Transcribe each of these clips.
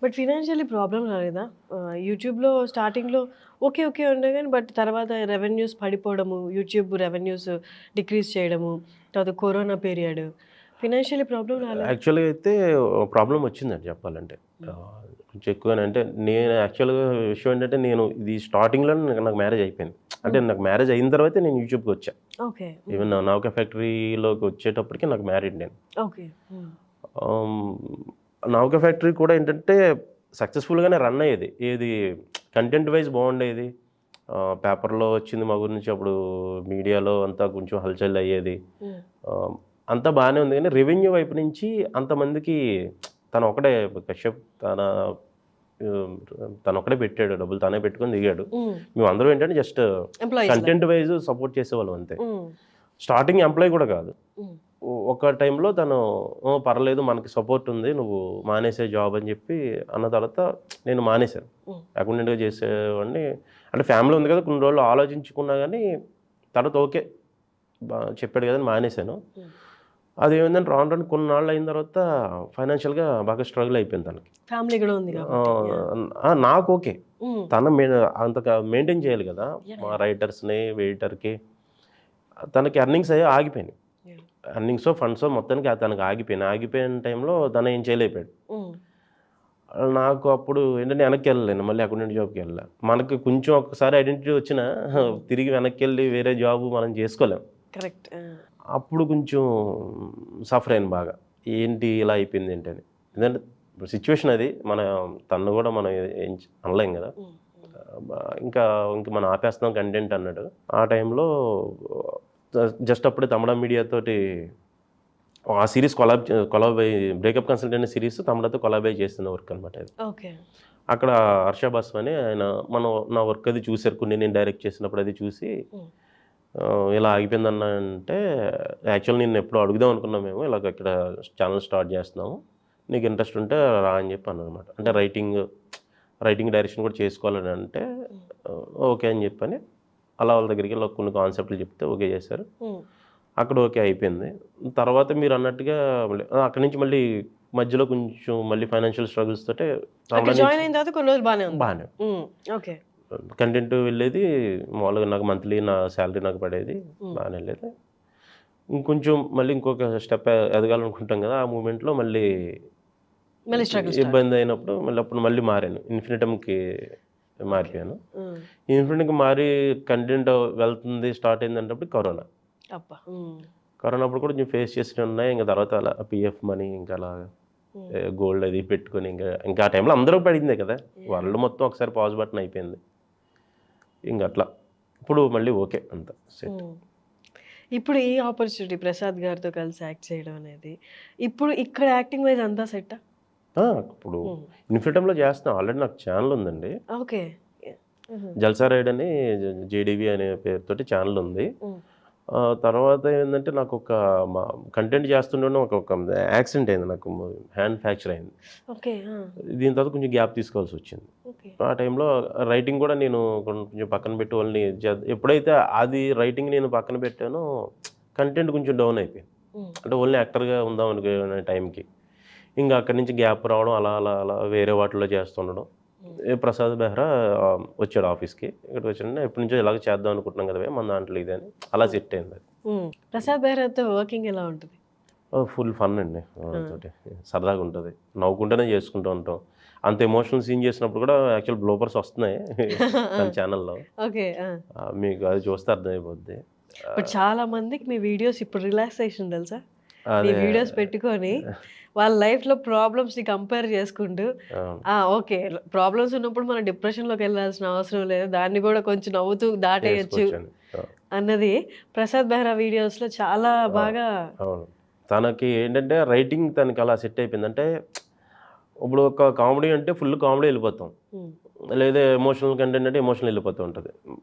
But financially problem రాలేదా? యూట్యూబ్‌లో స్టార్టింగ్‌లో ఓకే. ఓకే. ఉండే గాని బట్ తర్వాత రెవెన్యూస్ పడిపోవడము, యూట్యూబ్ రెవెన్యూస్ డిక్రీజ్ చేయడము, తర్వాత కరోనా పీరియడ్ ఫినాన్షియల్లీ ప్రాబ్లమ్ రాలేదా? యాక్చువల్‌గా అయితే ప్రాబ్లమ్ వచ్చిందండి చెప్పాలంటే. హ్మ్. కొంచెం ఎక్కువనే అంటే నేను యాక్చువల్‌గా విషయం ఏంటంటే నేను ఇది స్టార్టింగ్‌లోనే నాకు మ్యారేజ్ అయిపోయింది. అంటే హ్మ్. నాకు మ్యారేజ్ అయిన తర్వాతే నేను యూట్యూబ్‌కొచ్చా. ఓకే. హ్మ్. ఈవెన్ నౌకా ఫ్యాక్టరీలోకి వచ్చేటప్పటికి నాకు మ్యారీడ్ నేను. ఓకే. హ్మ్. ఆహ్, నౌకా ఫ్యాక్టరీ కూడా ఏంటంటే సక్సెస్‌ఫుల్‌గానే రన్ అయ్యేది. ఏది కంటెంట్ వైస్ బాగుండేది. పేపర్‌లో వచ్చింది మా గురించి అప్పుడు మీడియాలో అంతా కొంచెం హల్చల్ అయ్యేది. హ్మ్. ఆహ్, అంతా బానే ఉంది గానీ రెవెన్యూ వైపు నుంచి అంతమందికి తనొక్కడే కశ్యప్ ఆహ్, తనొక్కడే పెట్టాడు. డబ్బులు తనే పెట్టుకొని దిగాడు. హ్మ్. మేమందరం ఏంటంటే జస్ట్ ఎంప్లాయీస్ లాగా. కంటెంట్ వైస్ సపోర్ట్ చేసేవాళ్ళం అంతే. హ్మ్. స్టార్టింగ్ ఎంప్లాయీ కూడా కాదు. హ్మ్. ఒక టైంలో తను పర్లేదు మనకి సపోర్ట్ ఉంది. నువ్వు మానేసేయి జాబ్ అని చెప్పి అన్న తర్వాత నేను మానేశాను. హ్మ్. అకౌంటెంట్‌గా చేసేవాడిని. అంటే ఫ్యామిలీ ఉంది కదా! కొన్ని రోజులు ఆలోచించుకున్నా గానీ తర్వాత ఓకే. చెప్పాడు కదా! అని మానేశాను. హ్మ్. అదేమైందంటే రాను రాను కొన్నాళ్ళు అయిన తర్వాత ఫైనాన్షియల్‌గా బాగా స్ట్రగుల్ అయిపోయింది తనకి. ఫ్యామిలీ గూడా ఉంది గాబట్టి. యాహ్! నాకు ఓకే. హ్మ్. తను అంతగా మెయింటైన్ చేయాలి కదా! యాహ్! మా యాహ్! రైటర్స్‌ని, వెయిటర్‌కి తనకి ఎర్నింగ్స్ అయ్యి ఆగిపోయినాయి. యాహ్! ఎర్నింగ్సో, ఫండ్సో మొత్తానికి తనకు ఆగిపోయినాయి. ఆగిపోయిన టైంలో తను ఏం చేయలేకపోయాడు. హ్మ్. నాకు అప్పుడు ఏంటంటే వెనక్కెళ్ళలేను. మళ్ళీ అకౌంటెంట్ జాబ్‌కెళ్ళా. మనకి కొంచెం ఒక్కసారి ఐడెంటిటీ వచ్చినా హ్మ్. తిరిగి వెనక్కెళ్ళి వేరే జాబ్ మనం చేసుకోలేం. కరెక్ట్. ఆ! అప్పుడు కొంచెం సఫర్ అయ్యాను బాగా. ఏంటి ఇలా అయిపోయింది ఏంటని. ఎందుకంటే సిట్యుయేషన్ అది. తనను కూడా మనం ఏం అనలేం కదా! హ్మ్. హ్మ్. ఆహ్, బ ఇంకా ఇంక మనం ఆపేస్తున్నాం కంటెంట్ అన్నాడు. ఆ టైంలో జస్ట్ అప్పుడే తమిళ మీడియా తోటి ఆ సీరీస్ కొలాబ్ అయ్యి 'బ్రేకప్ కన్సల్టెంట్' సీరీస్ తమిళతో కొలాబ్ అయ్యి చేస్తున్న వర్క్ అనమాట అది. ఓకే. అక్కడ 'హర్ష బాసు' అని ఆయన నా వర్క్ అది చూసారు. కొన్ని నేను డైరెక్ట్ చేసినప్పుడు అది చూసి హ్మ్. ఇలా ఆగిపోయిందన్న అంటే యాక్చువల్ నిన్నెప్పుడో అడుగుదాం అనుకున్నాం మేము. ఇలాగ ఇక్కడ ఛానెల్ స్టార్ట్ చేస్తున్నాము. నీకు ఇంట్రెస్ట్ ఉంటే రా అని చెప్పి అన్నారనమాట. అంటే హ్మ్. రైటింగ్ డైరెక్షన్ కూడా చేసుకోవాలని అంటే హ్మ్. ఓకే అని చెప్పని అలా వాళ్ళ దగ్గరికెళ్ళి కొన్ని కాన్సెప్ట్‌లు చెప్తే ఓకే చేశారు. హ్మ్. అక్కడ ఓకే అయిపోయింది. తర్వాత మీరన్నట్టుగా మళ్ళీ అక్కడి నుంచి మళ్ళీ మధ్యలో కొంచెం మళ్ళీ ఫైనాన్షియల్ స్ట్రగుల్స్ తోటే అక్కడ తమిళ జాయిన్ నుంచి అయిన తర్వాత కొన్ని రోజులు బానే ఉంది. బానే హ్మ్. ఓకే. కంటెంట్ వెళ్ళేది. మామూలుగా నాకు మంత్లీ నా సాలరీ నాకు పడేది. హ్మ్. బానే వెళ్ళేది. ఇంకొంచెం మళ్ళీ ఇంకొక స్టెప్ ఎదగాలనుకుంటాం గదా! ఆ మూమెంట్‌లో మళ్ళీ మళ్ళీ స్ట్రగుల్ స్టార్ట్. ఇబ్బందయినప్పుడు అప్పుడు మళ్ళీ మారాను. ఇన్ఫినిటమ్‌కి ఓకే. మారిపోయాను. హ్మ్. ఇన్ఫినిటమ్‌కి మారి కంటెంట్ వెళ్తుంది స్టార్ట్ అయిందంటప్పుడు కరోనా. అబ్బా! హ్మ్. కరోనా అప్పుడు కూడా కొంచెం ఫేస్ చేసినవున్నాయి. ఇంక తర్వాత అలా పీఎఫ్ మనీ ఇంకా అలాగా హ్మ్. గోల్డ్ అది పెట్టుకొని ఇంకా ఆ టైంలో అందరూ పడిందే కదా! యాహ్! వరల్డ్ మొత్తం ఒకసారి పాజ్ బటన్ అయిపోయింది. ఇంగట్లా. ఇప్పుడు మళ్ళీ ఓకే. అంతా సెట్. హ్మ్. ఇప్పుడు ఈ ఆపర్చునిటీ 'ప్రసాద్' గారితో కలిసి యాక్ట్ చేయడం అనేది, ఇప్పుడు ఇక్కడ యాక్టింగ్ వైస్ అంతా సెట్టా? ఆ! ఇప్పుడు హ్మ్. ఇన్ఫినిటమ్‌లో చేస్తున్నా. ఆల్రెడీ నాకు ఛానెల్ ఉందండి. ఓకే. యాహ్! హుహు. 'జల్సా రైడ్' అని జేడీవీ అనే పేరుతోటి ఛానెల్ ఉంది. హ్మ్. తర్వాత ఏందంటే నాకొక మా కంటెంట్ చేస్తుండగానే ఒక యాక్సిడెంట్ అయింది నాకు. హ్యాండ్ ఫ్రాక్చర్ అయింది. ఓకే. ఆ! దీని తర్వాత కొంచెం గ్యాప్ తీసుకోవాల్సొచ్చింది. ఓకే. ఆ టైంలో రైటింగ్ కూడా నేను కొంచెం పక్కన పెట్టి ఓన్లీ ఎప్పుడైతే అది రైటింగ్ నేను పక్కన పెట్టానో కంటెంట్ కొంచెం డౌన్ అయిపోయింది. హ్మ్. అంటే ఓన్లీ యాక్టర్‌గా ఉందాం అనుకునే టైంకి. ఇంక అక్కడి నుంచి గ్యాప్ రావడం అలా, అలా, అలా వేరే వాటిలో చేస్తుండడం. హ్మ్. ప్రసాద్ బెహ్రా వచ్చాడు ఆఫీస్‌కి. ఇక్కడికొచ్చాడనే ఎప్పటినుంచో ఇలాగ చేద్దాం అనుకుంటున్నాం కదవే మన దాంట్లో ఇది అని అలా హ్మ్. సెట్ అయిందది. హ్మ్. 'ప్రసాద్ బెహ్రా'తో వర్కింగ్ ఎలా ఉంటది? ఫుల్ ఫన్ అండి ఆ! వాళ్ళతోటి. సరదాగుంటది. నవ్వుకుంటూనే చేసుకుంటూ ఉంటాం. అంత ఎమోషనల్ సీన్ చేసినప్పుడు కూడా యాక్చువల్ బ్లోపర్స్ వస్తున్నాయి ఆ! తన ఛానెల్‌లో. ఓకే. ఆ! మీకు అది చూస్తే అర్థమైపోద్ది. బట్ ఆహ్, చాలా మందికి మీ వీడియోస్ ఇప్పుడు రిలాక్సేషన్ తెలుసా? మీ అదే వీడియోస్ పెట్టుకొని వాళ్ళ లైఫ్‌లో ప్రాబ్లమ్స్‌ని కంపేర్ చేసుకుంటూ అవును. ఓకే. ప్రాబ్లమ్స్ ఉన్నప్పుడు మనం డిప్రెషన్‌లోకెళ్ళాల్సిన అవసరం లేదు. దాన్ని గూడా కొంచెం నవ్వుతూ దాటేయొచ్చు చేసుకోవచ్చని. ఆ! అన్నది 'ప్రసాద్ బెహ్రా' వీడియోస్‌లో చాలా ఆ! బాగా అవును. తనకి ఏంటంటే రైటింగ్ తనకలా సెట్ అయిపోయింది. అంటే ఇప్పుడు ఒక కామెడీ అంటే ఫుల్ కామెడీ ఎళ్ళిపోతాం. హ్మ్. లేదా ఎమోషనల్ కంటెంట్ అంటే ఎమోషన్ ఎళ్ళిపోతూ ఉంటది.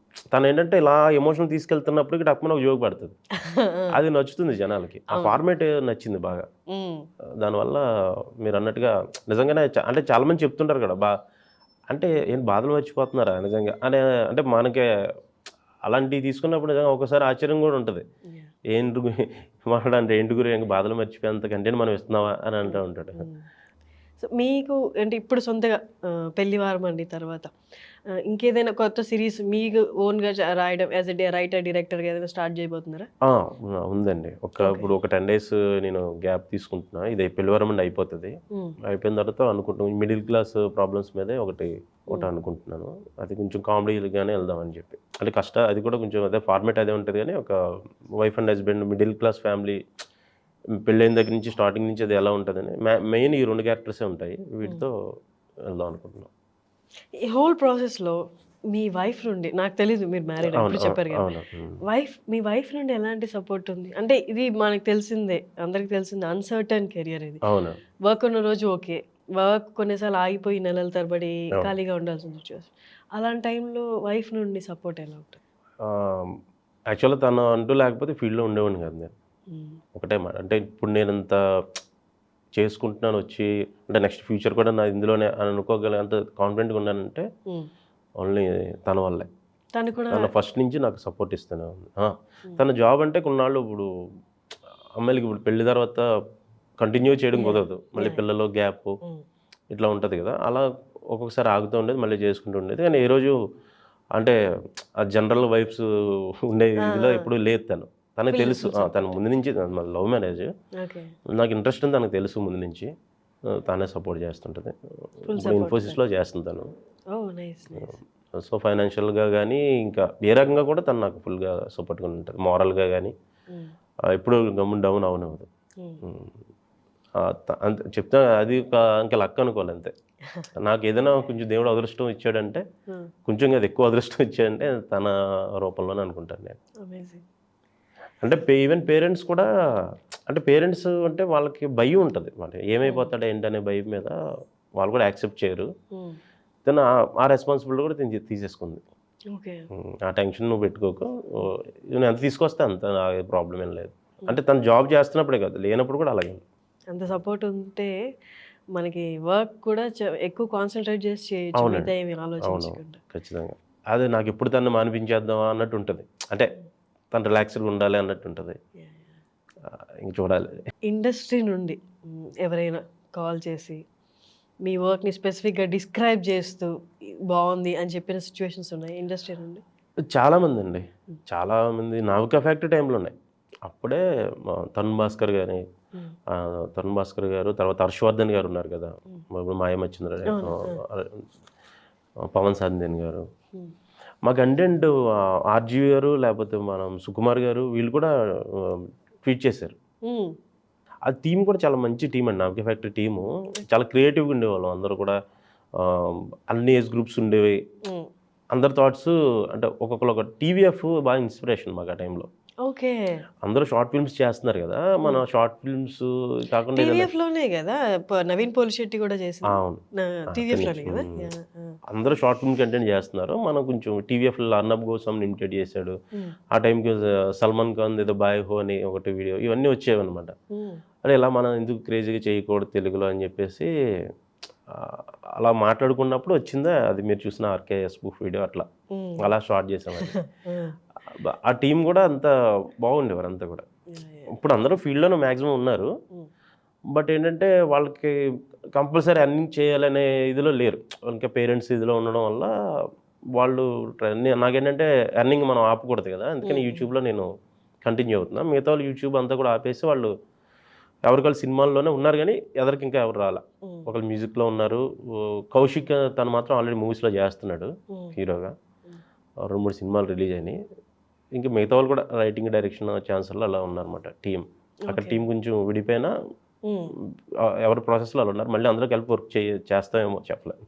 తనేంటంటే ఇలా ఎమోషన్ తీసుకెళ్తున్నప్పటికి టక్కుమని ఒక జోక్ పడతది. ఆ! అది నచ్చుతుంది జనాలకి. ఆ అవును. ఫార్మాట్ నచ్చింది బాగా. హ్మ్. దానివల్ల మీరన్నట్టుగా నిజంగానే అంటే చాలామంది చెప్తుంటారు కూడా అంటే ఏంటి బాధలు మర్చిపోతున్నారా నిజంగా అంటే మనకే అలాంటివి తీసుకున్నప్పుడు నిజంగా ఒక్కోసారి ఆశ్చర్యం కూడా ఉంటది. యాహ్! ఏంటి గు ఏంటి గురు ఇంక బాధలు మర్చిపోయేంత కంటెంట్ మనం ఇస్తున్నావా అని అంటూ హ్మ్. ఉంటాడు. హ్మ్. సో సో మీకు అంటే ఇప్పుడు సొంతగా పెళ్లి వారం అండి తర్వాత ఇంకేదైనా కొత్త సిరీస్ మీకు ఓన్గా రాయడం యాజ్ ఎ రైటర్ డైరెక్టర్గా ఏదైనా స్టార్ట్ చేయబోతున్నారా? ఆ! ఉందండి. ఓకే. ఇప్పుడు ఒక 10 డేస్ నేను గ్యాప్ తీసుకుంటున్నా. ఇది పెళ్లివారం నుండి అయిపోతది. అయిపోయిన తర్వాత అనుకుంటున్నాను మిడిల్ క్లాస్ ప్రాబ్లమ్స్ మీదే ఒకటి అనుకుంటున్నాను. అది కొంచెం కామెడీగానే వెళ్దామని చెప్పి. అంటే అది కూడా కొంచెం అదే ఫార్మాట్ అదే ఉంటది గానీ, ఒక wife and husband middle class family పెళ్ళైన దగ్గర నుంచి స్టార్టింగ్ నుంచి అది ఎలా ఉంటదని మెయిన్ ఈ 2 క్యారెక్టర్సే ఉంటాయి. వీటితో వెళ్దాం అనుకుంటున్నాం. ఈ హోల్ ప్రాసెస్‌లో మీ వైఫ్ నుండి నాకు తెలీదు మీరు మ్యారీడ్ అవును. ఇప్పుడు చెప్పారు కదా! అవును. మీ వైఫ్ నుండి ఎలాంటి సపోర్ట్ ఉంది? అంటే ఇది మనకు తెలిసిందే. అందరికి తెలిసిందే అన్‌సర్టెన్ కెరియర్ ఇది. అవును. వర్క్ ఉన్న రోజు ఓకే. వర్క్ కొన్నిసార్లు ఆగిపోయి నెలల తరబడి అవును. ఖాళీగా ఉండాల్సిన సిట్యుయేషన్. అలాంటి టైంలో వైఫ్ నుండి సపోర్ట్ ఎలా ఉంటుంది? యాక్చువల్‌గా తను అంటూ లేకపోతే ఫీల్డ్‌లో ఉండేవాడిని కాదు నేను. ఒకటే మాట. అంటే ఇప్పుడు నేనంత చేసుకుంటున్నాను వచ్చి అంటే నెక్స్ట్ ఫ్యూచర్ కూడా నా ఇందులోనే అని అనుకోగలిగేంత కాన్ఫిడెంట్‌గా ఉన్నానంటే ఓన్లీ తన వల్లే. తను కూడా తను ఫస్ట్ నుంచి నాకు సపోర్ట్ ఇస్తూనే ఉంది. తన జాబ్ అంటే కొన్నాళ్ళు ఇప్పుడు అమ్మాయిలకి ఇప్పుడు పెళ్లి తర్వాత కంటిన్యూ చేయడం కుదరదు. మళ్ళీ పిల్లలు గ్యాప్ ఇట్లా ఉంటది కదా! అలా ఒక్కొక్కసారి ఆగుతూ ఉండేది. మళ్ళీ చేసుకుంటూ ఉండేది. కానీ ఏ రోజు అంటే ఆ జనరల్ వైబ్స్ ఉండే ఇదిలో ఎప్పుడూ లేదు తను. తనకు తెలుసు. తను ముందు నుంచి మాది లవ్ మ్యారేజ్. ఓకే. నాకు ఇంట్రెస్ట్ అని తనకు తెలుసు ముందు నుంచి. తనే సపోర్ట్ చేస్తుంటది. ఇప్పుడు ఇన్ఫోసిస్‌లో చేస్తుంది తను. ఓహ్! నైస్. నైస్. సో, ఫైనాన్షియల్‌గా గానీ, ఇంకా ఏ రకంగా కూడా తను నాకు ఫుల్‌గా సపోర్ట్‌గా ఉంటది. మోరల్‌గా గానీ, ఎప్పుడు గమ్మున డౌన్ అవ్వనివ్వదు. అంతే చెప్తా అది ఇంకా లక్ అనుకోవాలి అంతే. నాకేదైనా కొంచెం దేవుడు అదృష్టం ఇచ్చాడంటే, కొంచెం కాదు ఎక్కువ అదృష్టం ఇచ్చాడంటే తన రూపంలోనే అనుకుంటాను నేను. అమేజింగ్. అంటే ఈవెన్ పేరెంట్స్ కూడా అంటే పేరెంట్స్ అంటే వాళ్ళకి భయం ఉంటది. అంటే ఏమైపోతాడు ఏంటనే భయం మీద వాళ్ళు కూడా యాక్సెప్ట్ చేయరు. తను ఆ రెస్పాన్సిబిలిటీ కూడా తిను తీసేసుకుంది. ఓకే. ఆ టెన్షన్ నువ్వు పెట్టుకోకు. నేను ఎంత తీసుకొస్తే అంత ప్రాబ్లమ్ ఏం లేదు. అంటే తను జాబ్ చేస్తున్నప్పుడే కాదు, లేనప్పుడు కూడా అలాగే. అంత సపోర్ట్ ఉంటే మనకి వర్క్ కూడా ఎక్కువ కాన్సంట్రేట్ చేసి చేయొచ్చు. అవునండి. మిగతా ఏమి అవును. ఆలోచించకుండా. ఖచ్చితంగా. అది నాకెప్పుడు తనని మానిపించేద్దామా అన్నట్టు ఉంటది. అంటే తను రిలాక్స్‌డ్‌గా ఉండాలి అన్నట్టు ఉంటది. ఇంక చూడాలి. ఇండస్ట్రీ నుండి ఎవరైనా కాల్ చేసి మీ వర్క్‌ని స్పెసిఫిక్‌గా డిస్క్రైబ్ చేస్తూ బావుంది అని చెప్పిన సిట్యుయేషన్స్ ఉన్నాయా ఇండస్ట్రీ నుండి? చాలామందండి. చాలామంది నావికా ఫ్యాక్టరీ టైంలో ఉన్నాయి. అప్పుడే తరుణ్ భాస్కర్ గాని, తరుణ్ భాస్కర్ గారు, తర్వాత హర్షవర్ధన్ గారు ఉన్నారు కదా! ఇప్పుడు మాయమచ్చింద్ర పవన్ సాధినేని గారు. మా కంటెంట్ ఆర్‌జీవి గారు లేకపోతే మనం సుకుమార్ గారు వీళ్ళు కూడా ట్వీట్ చేశారు. ఆ టీమ్ కూడా చాలా మంచి టీమ్ అండి. నావికా ఫ్యాక్టరీ టీము. చాలా క్రియేటివ్‌గా ఉండేవాళ్ళం అందరూ కూడా. అన్ని ఏజ్ గ్రూప్స్ ఉండేవి. అందరి థాట్స్ అంటే ఒక్కొక్కళ్ళు ఒక టీవీఎఫ్ బాగా ఇన్స్పిరేషన్ మాకు ఆ టైంలో. ఓకే. అందరూ షార్ట్ ఫిల్మ్స్ చేస్తున్నారు కదా! మన షార్ట్ ఫిల్మ్స్ కాకుండా ఏదైనా టీవీఎఫ్‌లోనే గదా! నవీన్ పోలిశెట్టి కూడా చేసింది. అవును. టీవీఎఫ్‌లోనే గదా! యాహ్! అందరూ షార్ట్ ఫిల్మ్ కంటెంట్ చేస్తున్నారు. మనం కొంచెం టీవీఎఫ్‌లో అర్నబ్ గోస్వామిని ఇమిటేట్ చేశాడు. ఆ టైంకి సల్మాన్ ఖాన్ ఏదో బాయ్ హో అని ఒకటి వీడియో ఇవన్నీ వచ్చేవన్నమాట. అరే ఇలా మనం ఎందుకు క్రేజీగా చేయకూడదు తెలుగులో అని చెప్పేసి అలా మాట్లాడుకున్నప్పుడు వచ్చిందే అది మీరు చూసిన ఆర్కేఎస్ బుక్ వీడియో అట్లా. అలా స్టార్ట్ చేసామది. ఆ టీం కూడా అంతా బాగుండేవారు అంతా కూడా. ఇప్పుడు అందరూ ఫీల్డ్‌లోనే మాక్సిమం ఉన్నారు. బట్ ఏంటంటే వాళ్ళకి కంపల్సరీ ఎర్నింగ్ చేయాలనే ఇదిలో లేరు. ఇంకా పేరెంట్స్ ఇదిలో ఉండడం వల్ల వాళ్ళు నాకేంటంటే ఎర్నింగ్ మనం ఆపకూడదు కదా! అందుకని యూట్యూబ్‌లో నేను కంటిన్యూ అవుతున్నా. మిగతా వాళ్ళు యూట్యూబ్ అంతా కూడా ఆపేసి వాళ్ళు ఎవరికాళ్ళు సినిమాల్లోనే ఉన్నారు గానీ ఎదరికి ఇంకా ఎవరు రాలా. ఒకళ్ళు మ్యూజిక్‌లో ఉన్నారు. కౌశిక్ తను మాత్రం ఆల్రెడీ మూవీస్‌లో చేస్తున్నాడు హీరోగా. 2, 3 సినిమాలు రిలీజ్ అయినాయి. ఇంక మిగతా వాళ్ళు కూడా రైటింగ్, డైరెక్షన్ ఛాన్సుల్లో అలా ఉన్నారన్నమాట టీమ్. అక్కడ టీమ్ కొంచెం విడిపోయినా ఎవరి ప్రాసెస్‌లో అలా ఉన్నారు. మళ్ళీ అందరూ కలిపి వర్క్ చేస్తామేమో చెప్పలేం.